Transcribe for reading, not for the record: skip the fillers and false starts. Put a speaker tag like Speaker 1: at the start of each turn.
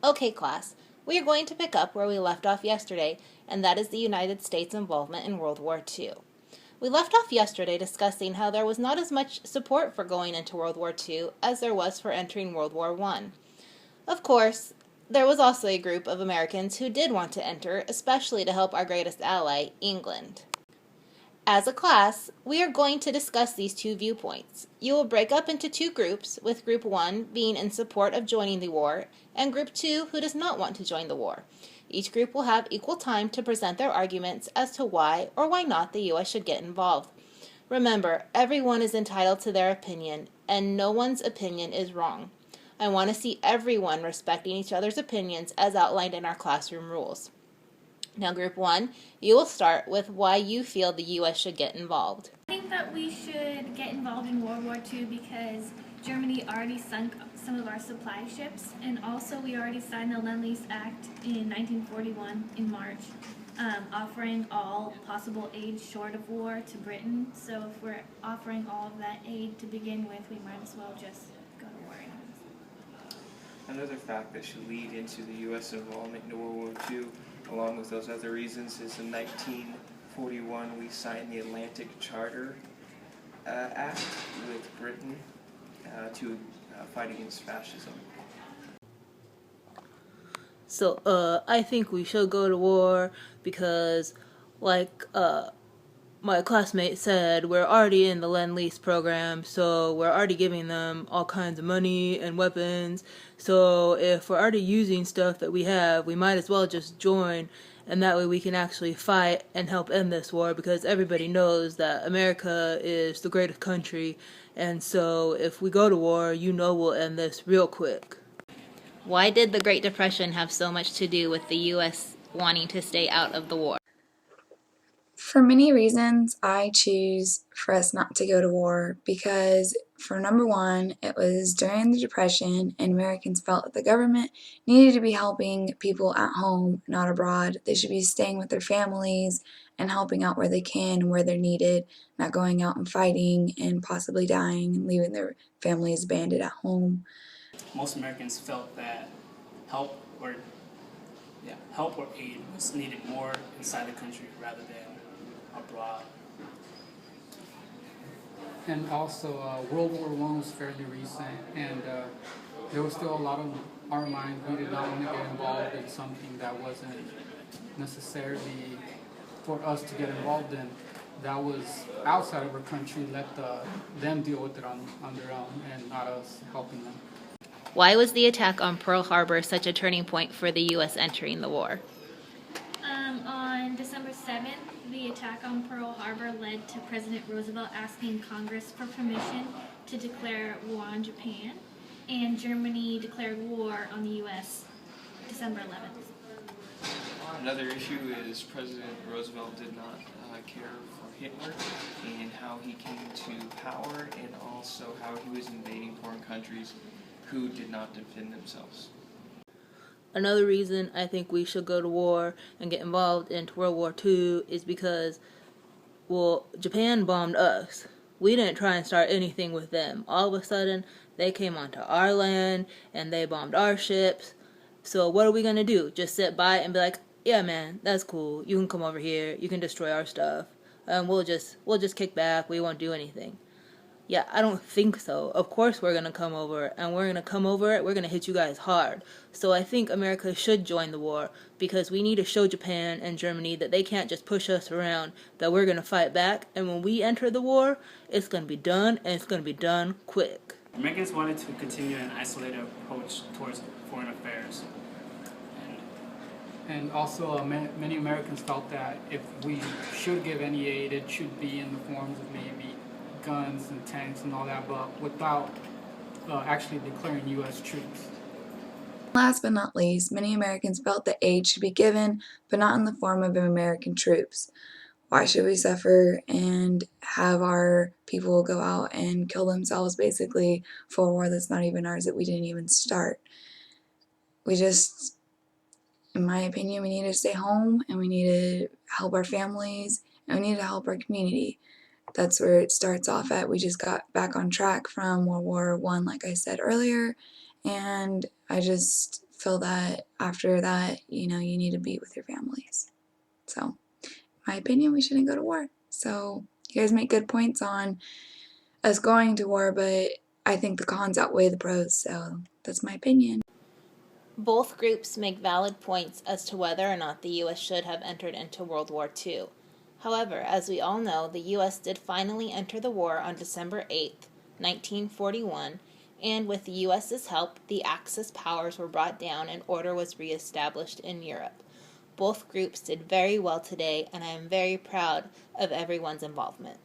Speaker 1: Okay, class, we are going to pick up where we left off yesterday, and that is the United States' involvement in World War II. We left off yesterday discussing how there was not as much support for going into World War II as there was for entering World War I. Of course, there was also a group of Americans who did want to enter, especially to help our greatest ally, England. As a class, we are going to discuss these two viewpoints. You will break up into two groups, with Group 1 being in support of joining the war, and Group 2 who does not want to join the war. Each group will have equal time to present their arguments as to why or why not the U.S. should get involved. Remember, everyone is entitled to their opinion, and no one's opinion is wrong. I want to see everyone respecting each other's opinions as outlined in our classroom rules. Now, Group 1, you will start with why you feel the U.S. should get involved.
Speaker 2: I think that we should get involved in World War II because Germany already sunk some of our supply ships, and also we already signed the Lend-Lease Act in 1941 in March, offering all possible aid short of war to Britain. So if we're offering all of that aid to begin with, we might as well just go to war anyways.
Speaker 3: Another fact that should lead into the U.S. involvement in World War II, along with those other reasons, is in 1941 we signed the Atlantic Charter Act with Britain to fight against fascism.
Speaker 1: So, I think we should go to war because, my classmate said, we're already in the Lend-Lease program, so we're already giving them all kinds of money and weapons. So if we're already using stuff that we have, we might as well just join, and that way we can actually fight and help end this war, because everybody knows that America is the greatest country, and so if we go to war, we'll end this real quick. Why did the Great Depression have so much to do with the U.S. wanting to stay out of the war?
Speaker 4: For many reasons, I choose for us not to go to war because, for number one, it was during the Depression and Americans felt that the government needed to be helping people at home, not abroad. They should be staying with their families and helping out where they can and where they're needed, not going out and fighting and possibly dying and leaving their families abandoned at home.
Speaker 5: Most Americans felt that help or aid was needed more inside the country rather than abroad.
Speaker 6: And also, World War I was fairly recent, and there was still a lot of our minds. We did not want to get involved in something that wasn't necessarily for us to get involved in. That was outside of our country. Let them deal with it on their own, and not us helping them.
Speaker 1: Why was the attack on Pearl Harbor such a turning point for the U.S. entering the war?
Speaker 2: On December 7th, the attack on Pearl Harbor led to President Roosevelt asking Congress for permission to declare war on Japan, and Germany declared war on the U.S. December 11th.
Speaker 3: Another issue is President Roosevelt did not care for Hitler and how he came to power, and also how he was invading foreign countries who did not defend themselves.
Speaker 1: Another reason I think we should go to war and get involved into World War II is because, Japan bombed us. We didn't try and start anything with them. All of a sudden, they came onto our land and they bombed our ships. So what are we going to do? Just sit by and be like, yeah man, that's cool. You can come over here. You can destroy our stuff. And we'll just kick back. We won't do anything. Yeah, I don't think so. Of course we're going to come over, and we're going to come over, we're going to hit you guys hard. So I think America should join the war, because we need to show Japan and Germany that they can't just push us around, that we're going to fight back, and when we enter the war, it's going to be done, and it's going to be done quick.
Speaker 5: Americans wanted to continue an isolated approach towards foreign affairs.
Speaker 6: And also, many Americans felt that if we should give any aid, it should be in the forms of maybe guns and tanks and all that, but without actually declaring U.S. troops.
Speaker 4: Last but not least, many Americans felt that aid should be given, but not in the form of American troops. Why should we suffer and have our people go out and kill themselves, basically, for a war that's not even ours, that we didn't even start? In my opinion, we need to stay home, and we need to help our families, and we need to help our community. That's where it starts off at. We just got back on track from World War I, like I said earlier, and I just feel that after that, you need to be with your families. So, in my opinion, we shouldn't go to war. So, you guys make good points on us going to war, but I think the cons outweigh the pros, so that's my opinion.
Speaker 1: Both groups make valid points as to whether or not the U.S. should have entered into World War II. However, as we all know, the U.S. did finally enter the war on December 8th, 1941, and with the U.S.'s help, the Axis powers were brought down and order was reestablished in Europe. Both groups did very well today, and I am very proud of everyone's involvement.